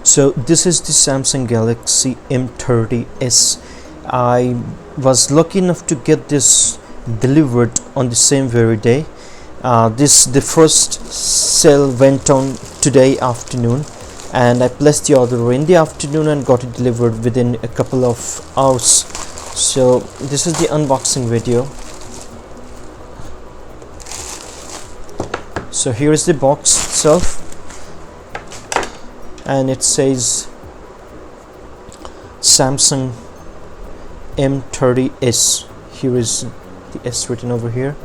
So this is the Samsung Galaxy M30s. I was lucky enough to get this delivered on the same very day. The first sale went on today afternoon, and I placed the order in the afternoon and got it delivered within a couple of hours. So this is the unboxing video. So here is the box itself, and it says Samsung M30s. Here is the S written over here,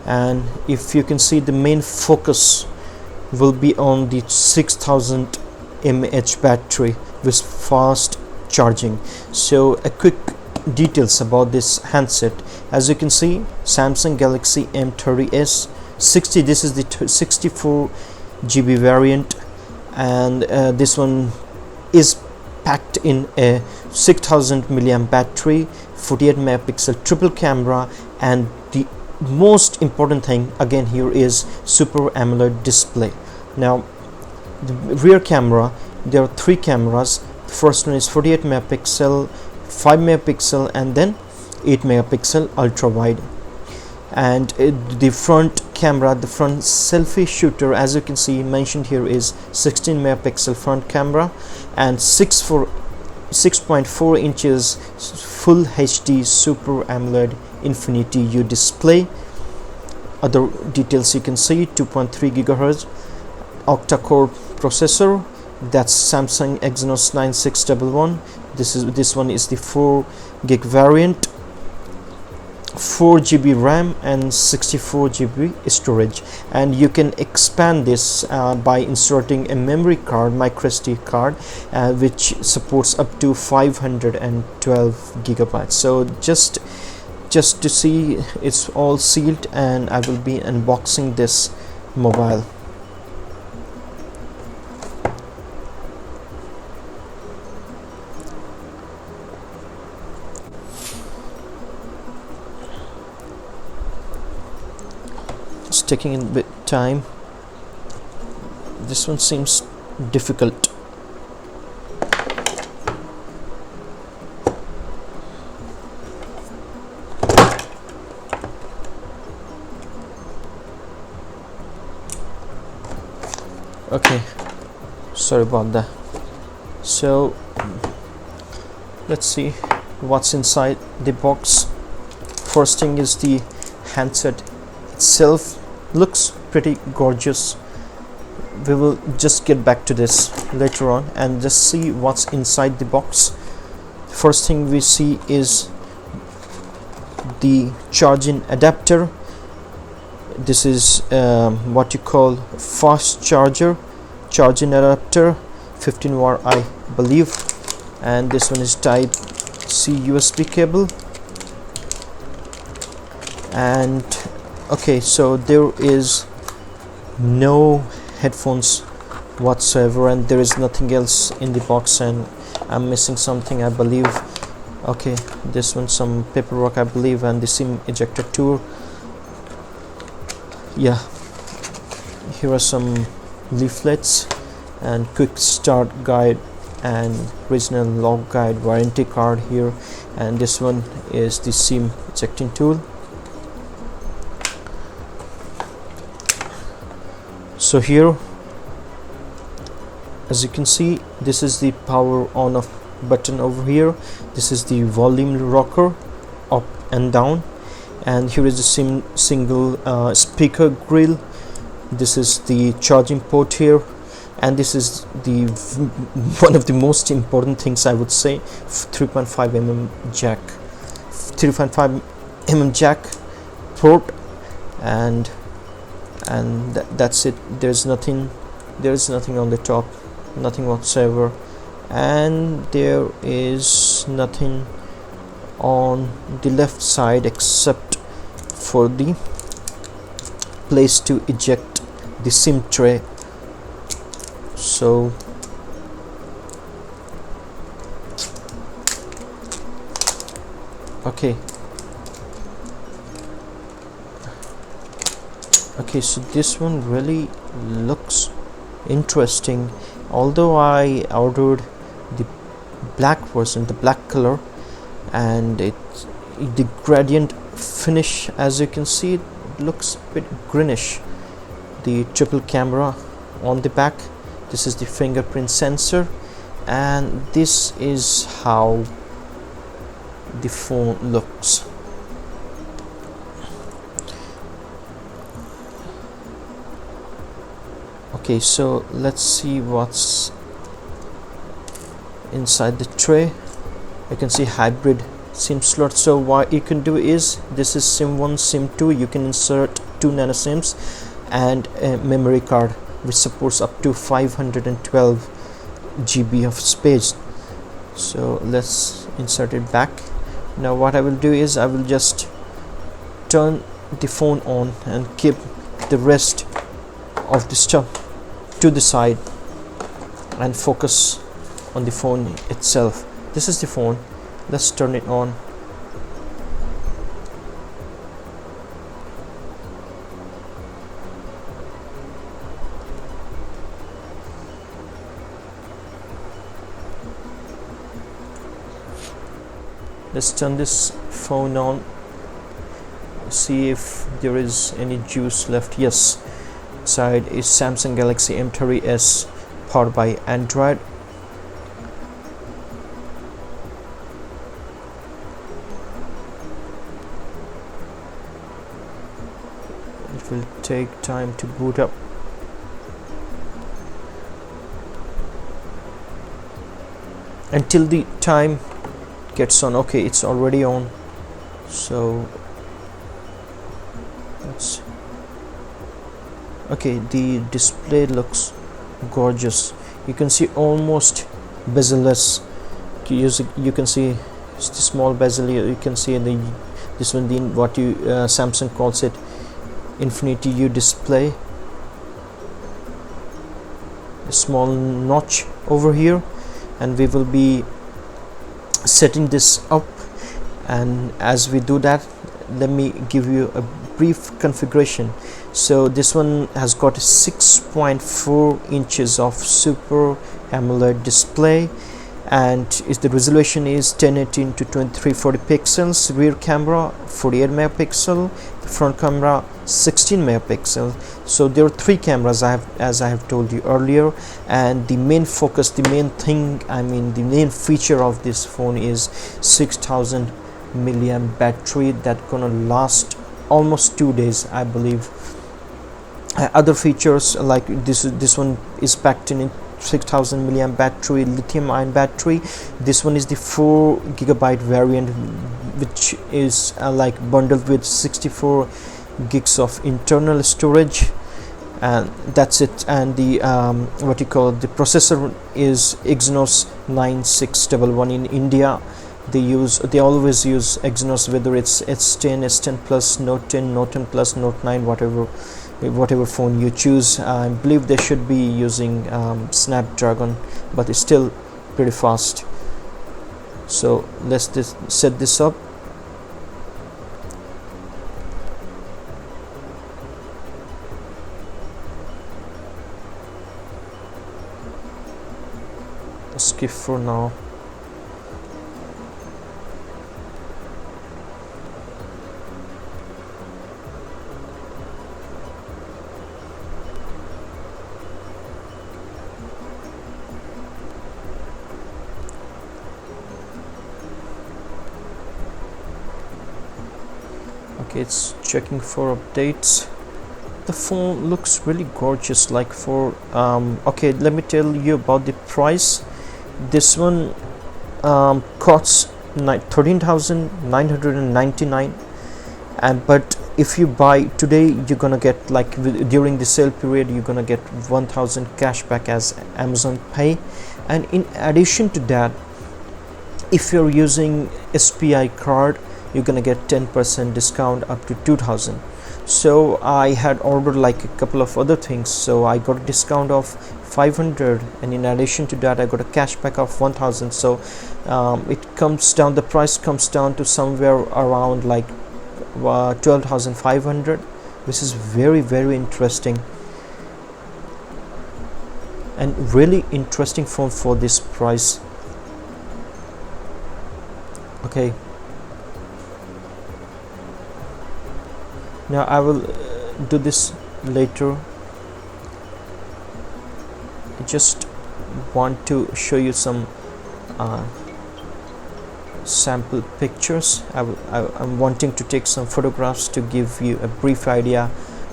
and if you can see, the main focus will be on the 6000 mAh battery with fast charging. So a quick details about this handset. As you can see, Samsung Galaxy M30s 60, this is the 64 GB variant, and this one is packed in a 6000 mAh battery, 48 megapixel triple camera, and the most important thing again here is Super AMOLED display. Now the rear camera, there are three cameras. The first one is 48 megapixel, 5 megapixel, and then 8 megapixel ultra wide. And the front camera, the front selfie shooter, as you can see mentioned here, is 16 megapixel front camera and 6.4 inches full HD Super AMOLED Infinity U display. Other details you can see: 2.3 gigahertz octa-core processor, that's Samsung Exynos 9611. This one is the 4 gig variant, 4 GB RAM and 64 GB storage, and you can expand this by inserting a memory card, microSD card, which supports up to 512 gigabytes. So just to see, it's all sealed, and I will be unboxing this mobile. It's taking a bit time. This one seems difficult. Okay, sorry about that. So let's see what's inside the box. First thing is the handset itself. Looks pretty gorgeous. We will just get back to this later on and just see what's inside the box. First thing we see is the charging adapter. This is what you call fast charging adapter, 15 watt I believe, and this one is type C USB cable. And okay, so there is no headphones whatsoever, and there is nothing else in the box, and I'm missing something, I believe. Okay, this one, some paperwork I believe, and the SIM ejector tool. Yeah, here are some leaflets and quick start guide and regional log guide, warranty card here, and this one is the SIM ejecting tool. So here, as you can see, this is the power on off button over here. This is the volume rocker, up and down, and here is the single speaker grill. This is the charging port here, and this is the one of the most important things, I would say, 3.5 mm jack, 3.5 mm jack port, and that's it. There's nothing on the top, nothing whatsoever, and there is nothing on the left side except for the place to eject the SIM tray. So okay, so this one really looks interesting, although I ordered the black version, the black color, and the gradient finish, as you can see, it looks a bit greenish. The triple camera on the back, this is the fingerprint sensor, and this is how the phone looks. Okay, so let's see what's inside the tray. You can see hybrid SIM slot. So what you can do is, this is SIM 1, SIM 2. You can insert 2 nano SIMs and a memory card which supports up to 512 GB of space. So let's insert it back. Now what I will do is, I will just turn the phone on and keep the rest of the stuff to the side and focus on the phone itself. This is the phone. Let's turn it on. Let's turn this phone on, see if there is any juice left. Yes, side is Samsung Galaxy M30s powered by Android. It will take time to boot up. Until the time gets on. Okay, it's already on. So let's, okay, the display looks gorgeous. You can see almost bezel-less. You can see it's the small bezel. You can see in the this one, the what you Samsung calls it Infinity U display. A small notch over here, and we will be setting this up. And as we do that, let me give you a brief configuration. So this one has got a 6.4 inches of Super AMOLED display, and the resolution is 1080 to 2340 pixels. Rear camera 48 megapixel, the front camera 16 megapixel. So there are 3 cameras, as I have told you earlier, and the main focus, the main thing, I mean the main feature of this phone is 6000 milliamp battery that gonna last almost 2 days, I believe. Other features like this one is packed in 6000 milliamp battery, lithium ion battery. This one is the 4 gigabyte variant, which is like bundled with 64 gigs of internal storage, and that's it. And the what you call the processor is Exynos 9611. In India they always use Exynos, whether it's S10, S10 plus, Note 10, Note 10 plus, Note 9, whatever phone you choose. I believe they should be using Snapdragon, but it's still pretty fast. So let's set this up. Skip for now. Okay, it's checking for updates. The phone looks really gorgeous. Like for okay, let me tell you about the price. This one costs 13,999, and but if you buy today, you're gonna get, like during the sale period, you're gonna get 1000 cashback as Amazon Pay. And in addition to that, if you're using SPI card, you're gonna get 10% discount up to 2000. So I had ordered like a couple of other things, so I got a discount of 500, and in addition to that I got a cashback of 1000. So it comes down, the price comes down to somewhere around like 12,500, which is very interesting. and really interesting phone for this price. Okay, now I will do this later. I just want to show you some sample pictures. I'm wanting to take some photographs to give you a brief idea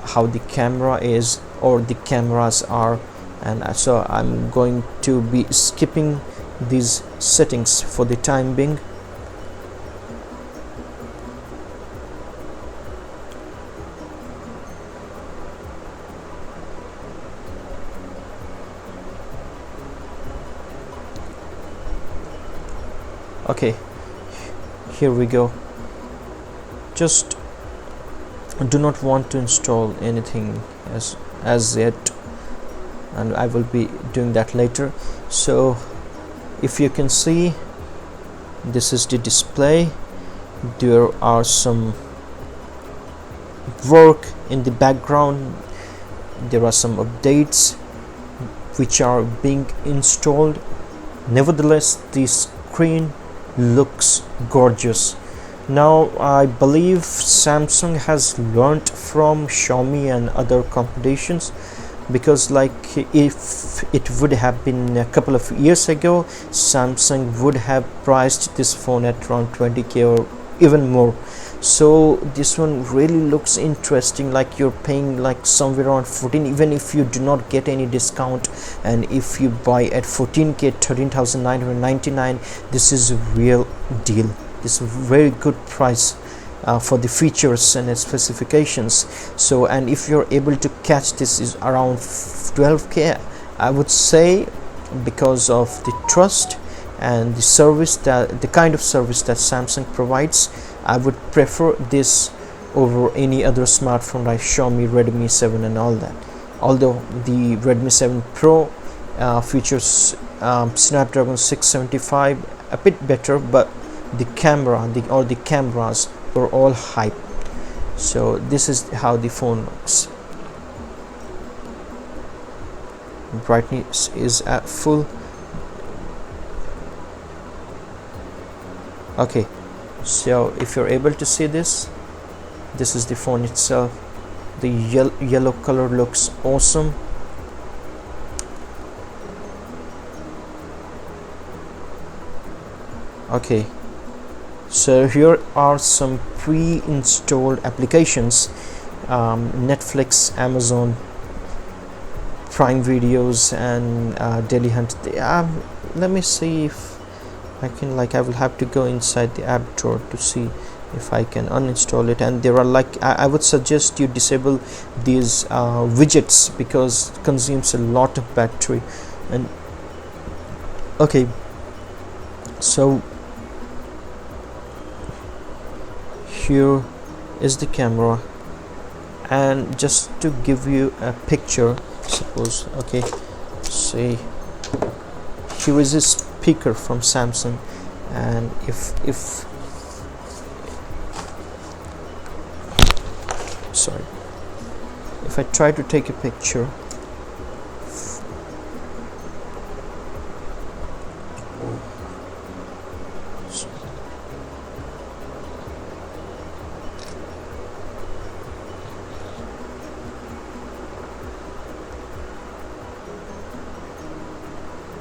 how the camera is or the cameras are, and so I'm going to be skipping these settings for the time being. Okay, here we go. Just do not want to install anything as yet, and I will be doing that later. So if you can see, this is the display. There are some work in the background. There are some updates which are being installed. Nevertheless, the screen looks gorgeous. Now I believe Samsung has learnt from Xiaomi and other competitions, because like if it would have been a couple of years ago, Samsung would have priced this phone at around 20k or even more. So this one really looks interesting, like you're paying like somewhere around 14, even if you do not get any discount, and if you buy at 14k, 13,999, this is a real deal. This is a very good price for the features and its specifications. So, and if you're able to catch this is around 12k, I would say, because of the trust and the service, that the kind of service that Samsung provides, I would prefer this over any other smartphone like Xiaomi, Redmi 7 and all that. Although the Redmi 7 Pro features Snapdragon 675, a bit better, but the camera, the cameras were all hype. So this is how the phone looks. Brightness is at full. Okay, so if you're able to see this, this is the phone itself. The yellow color looks awesome. Okay, so here are some pre-installed applications: Netflix, Amazon Prime Videos, and Daily Hunt. Let me see if I can, like, I will have to go inside the app drawer to see if I can uninstall it. And there are, like, I would suggest you disable these widgets, because it consumes a lot of battery. And okay, so here is the camera, and just to give you a picture, suppose, okay, say here is a speaker from Samsung, and if I try to take a picture,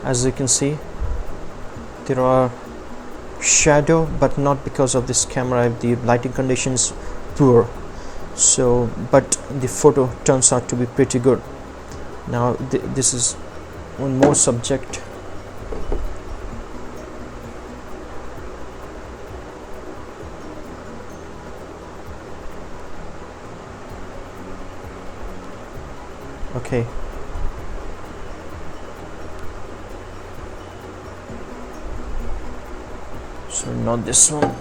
as you can see, there are shadow, but not because of this camera. The lighting conditions poor, so but the photo turns out to be pretty good. Now this is one more subject. Okay, so not this one.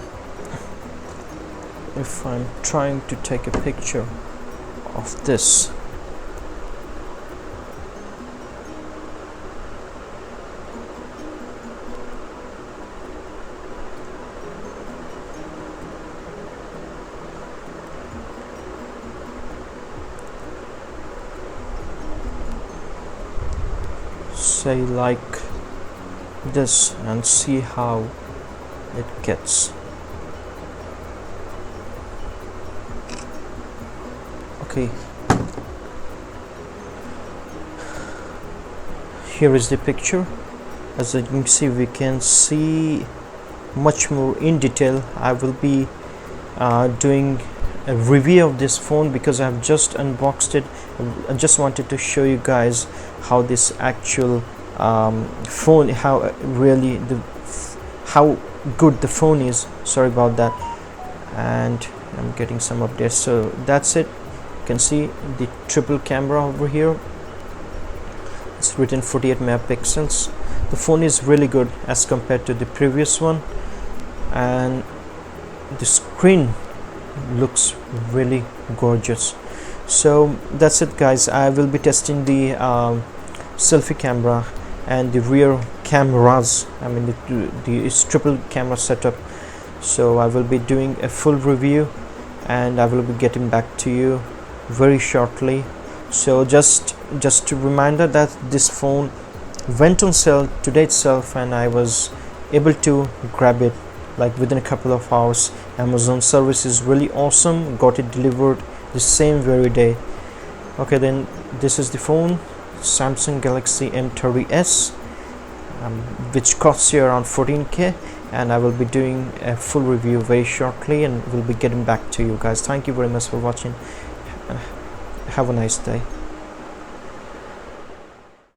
If I'm trying to take a picture of this, say like this and see how it gets. Okay, here is the picture. As you can see, we can see much more in detail. I will be doing a review of this phone because I've just unboxed it. I just wanted to show you guys how this actual phone, how really how good the phone is. Sorry about that. And I'm getting some updates. So that's it. You can see the triple camera over here. It's written 48 megapixels. The phone is really good as compared to the previous one, and the screen looks really gorgeous. So that's it guys. I will be testing the selfie camera and the rear cameras. I mean the triple camera setup. So I will be doing a full review and I will be getting back to you very shortly. So just a reminder that this phone went on sale today itself, and I was able to grab it like within a couple of hours. Amazon service is really awesome. Got it delivered the same very day. Okay, then this is the phone, Samsung Galaxy M30s, which costs you around 14k, and I will be doing a full review very shortly and will be getting back to you guys. Thank you very much for watching. Have a nice day.